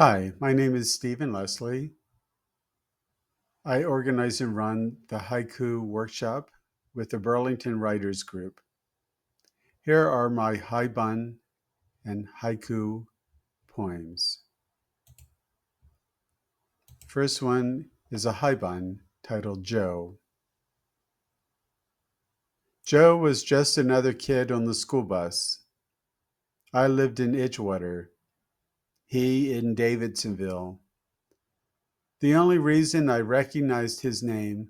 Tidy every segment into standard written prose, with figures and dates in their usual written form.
Hi, my name is Stephen Leslie. I organize and run the Haiku Workshop with the Burlington Writers Group. Here are my haibun and haiku poems. First one is a haibun titled Joe. Joe was just another kid on the school bus. I lived in Edgewater, he in Davidsonville. The only reason I recognized his name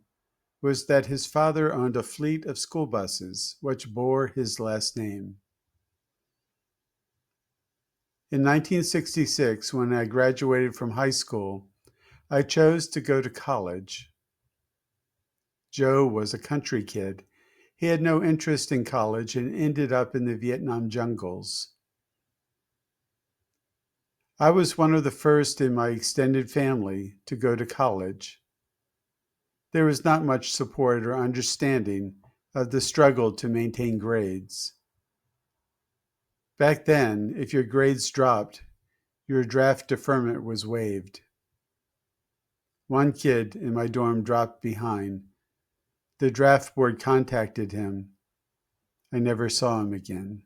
was that his father owned a fleet of school buses which bore his last name. In 1966, when I graduated from high school, I chose to go to college. Joe was a country kid. He had no interest in college and ended up in the Vietnam jungles. I was one of the first in my extended family to go to college. There was not much support or understanding of the struggle to maintain grades. Back then, if your grades dropped, your draft deferment was waived. One kid in my dorm dropped behind. The draft board contacted him. I never saw him again.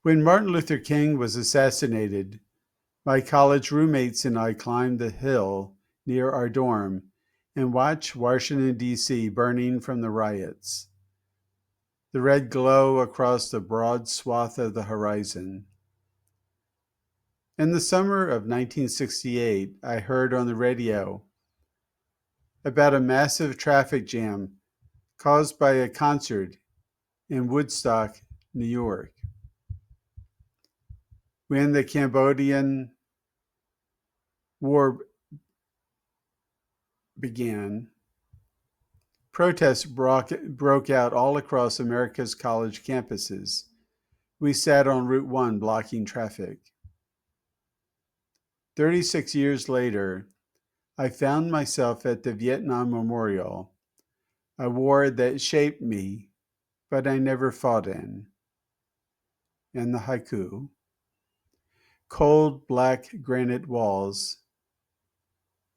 When Martin Luther King was assassinated, my college roommates and I climbed the hill near our dorm and watched Washington, D.C. burning from the riots. The red glow across the broad swath of the horizon. In the summer of 1968, I heard on the radio about a massive traffic jam caused by a concert in Woodstock, New York. When the Cambodian War began, protests broke out all across America's college campuses. We sat on Route 1 blocking traffic. 36 years later, I found myself at the Vietnam Memorial, a war that shaped me, but I never fought in. And the haiku: cold black granite walls,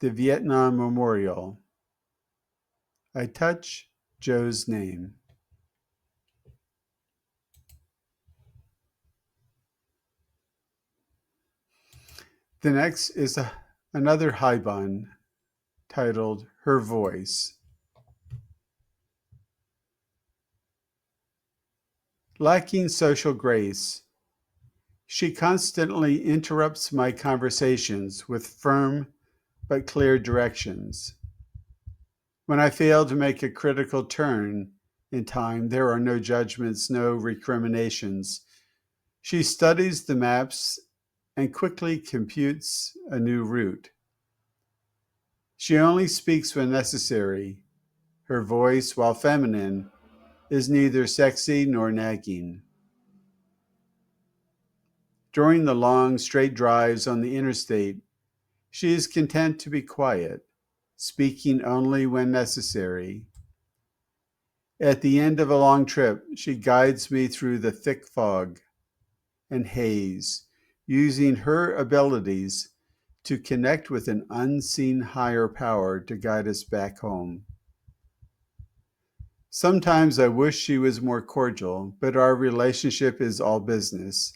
the Vietnam Memorial. I touch Joe's name. The next is another haibun titled Her Voice. Lacking social grace, she constantly interrupts my conversations with firm but clear directions. When I fail to make a critical turn in time, there are no judgments, no recriminations. She studies the maps and quickly computes a new route. She only speaks when necessary. Her voice, while feminine, is neither sexy nor nagging. During the long, straight drives on the interstate, she is content to be quiet, speaking only when necessary. At the end of a long trip, she guides me through the thick fog and haze, using her abilities to connect with an unseen higher power to guide us back home. Sometimes I wish she was more cordial, but our relationship is all business.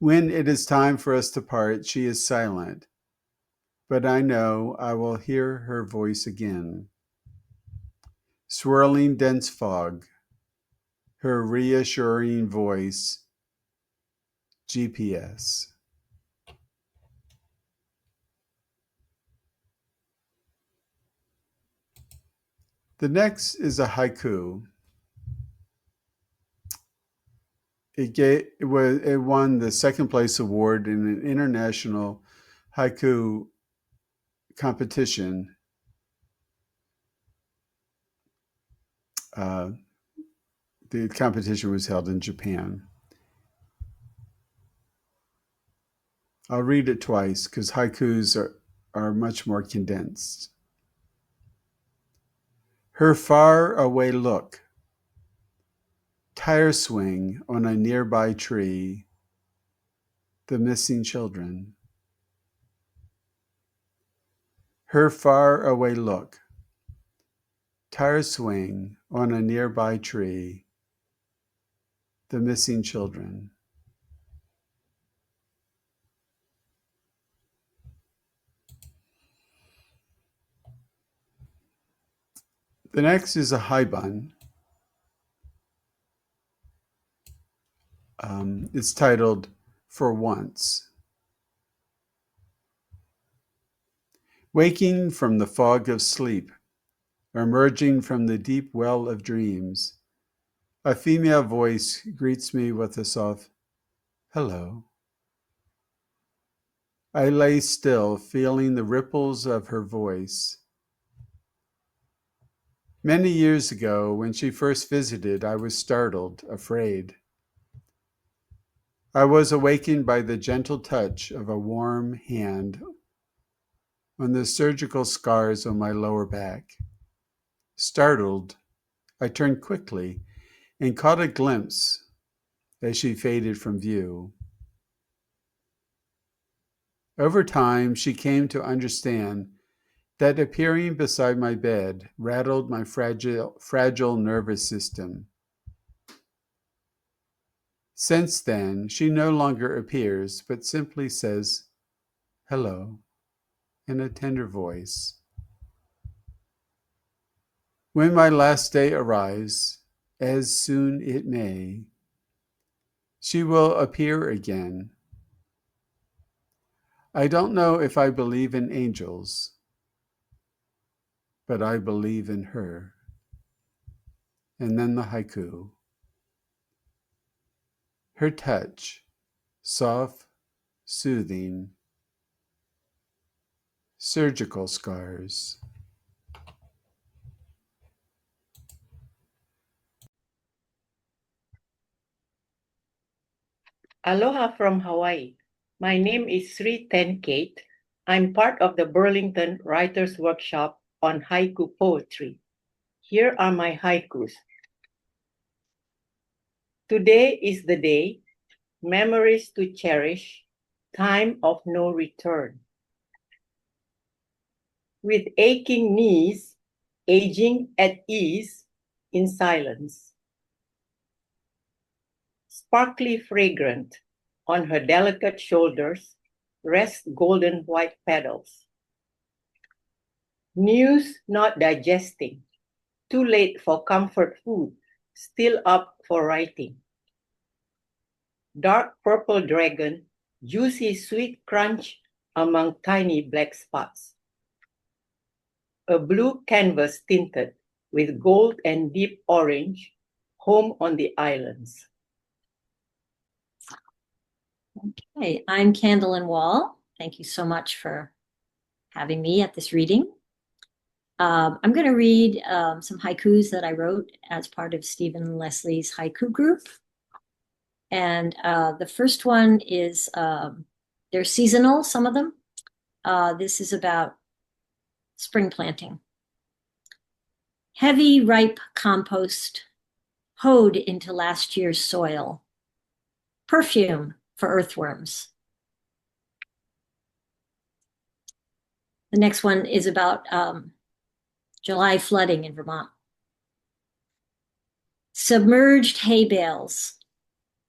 When it is time for us to part, she is silent, but I know I will hear her voice again. Swirling dense fog, her reassuring voice, GPS. The next is a haiku. It won the second place award in an international haiku competition. Uh, the competition was held in Japan. I'll read it twice because haikus are much more condensed. Her far away look, tire swing on a nearby tree, the missing children. Her far-away look, tire swing on a nearby tree, the missing children. The next is a haibun. It's titled For Once. Waking from the fog of sleep, emerging from the deep well of dreams, a female voice greets me with a soft hello. I lay still, feeling the ripples of her voice. Many years ago, when she first visited, I was startled, afraid. I was awakened by the gentle touch of a warm hand on the surgical scars on my lower back. Startled, I turned quickly and caught a glimpse as she faded from view. Over time, she came to understand that appearing beside my bed rattled my fragile nervous system. Since then, she no longer appears, but simply says, hello, in a tender voice. When my last day arrives, as soon it may, she will appear again. I don't know if I believe in angels, but I believe in her. And then the haiku. Her touch, soft, soothing, surgical scars. Aloha from Hawaii. My name is Sri Ten Kate. I'm part of the Burlington Writers Workshop on haiku poetry. Here are my haikus. Today is the day, memories to cherish, time of no return. With aching knees, aging at ease in silence. Sparkly fragrant, on her delicate shoulders rest golden white petals. News not digesting, too late for comfort food, still up for writing. Dark purple dragon, juicy sweet crunch among tiny black spots. A blue canvas tinted with gold and deep orange, home on the islands. Okay, I'm Candle Wall. Thank you so much for having me at this reading. I'm going to read some haikus that I wrote as part of Stephen Leslie's haiku group. And the first one is, they're seasonal, some of them. This is about spring planting. Heavy, ripe compost hoed into last year's soil. Perfume for earthworms. The next one is about July flooding in Vermont. Submerged hay bales,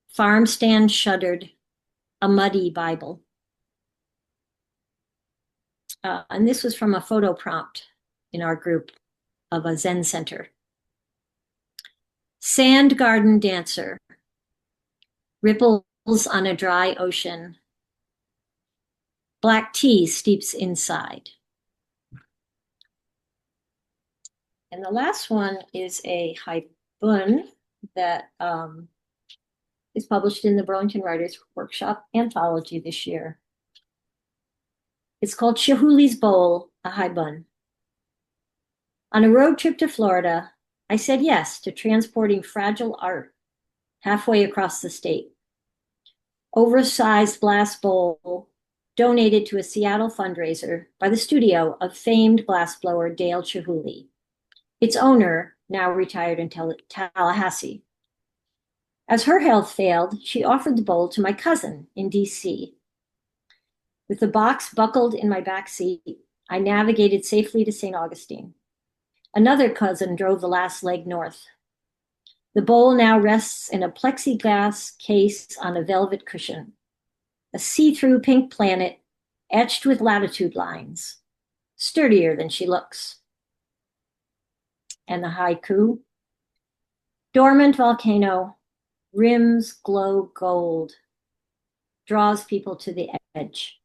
farm stand shuttered, a muddy Bible. And this was from a photo prompt in our group of a Zen center. Sand garden dancer, ripples on a dry ocean. Black tea steeps inside. And the last one is a haibun that is published in the Burlington Writers Workshop anthology this year. It's called Chihuli's Bowl, a haibun. On a road trip to Florida, I said yes to transporting fragile art halfway across the state. Oversized glass bowl donated to a Seattle fundraiser by the studio of famed glassblower Dale Chihuly, its owner, now retired in Tallahassee. As her health failed, she offered the bowl to my cousin in D.C. With the box buckled in my back seat, I navigated safely to St. Augustine. Another cousin drove the last leg north. The bowl now rests in a plexiglass case on a velvet cushion, a see-through pink planet etched with latitude lines, sturdier than she looks. And the haiku: dormant volcano, rims glow gold, draws people to the edge.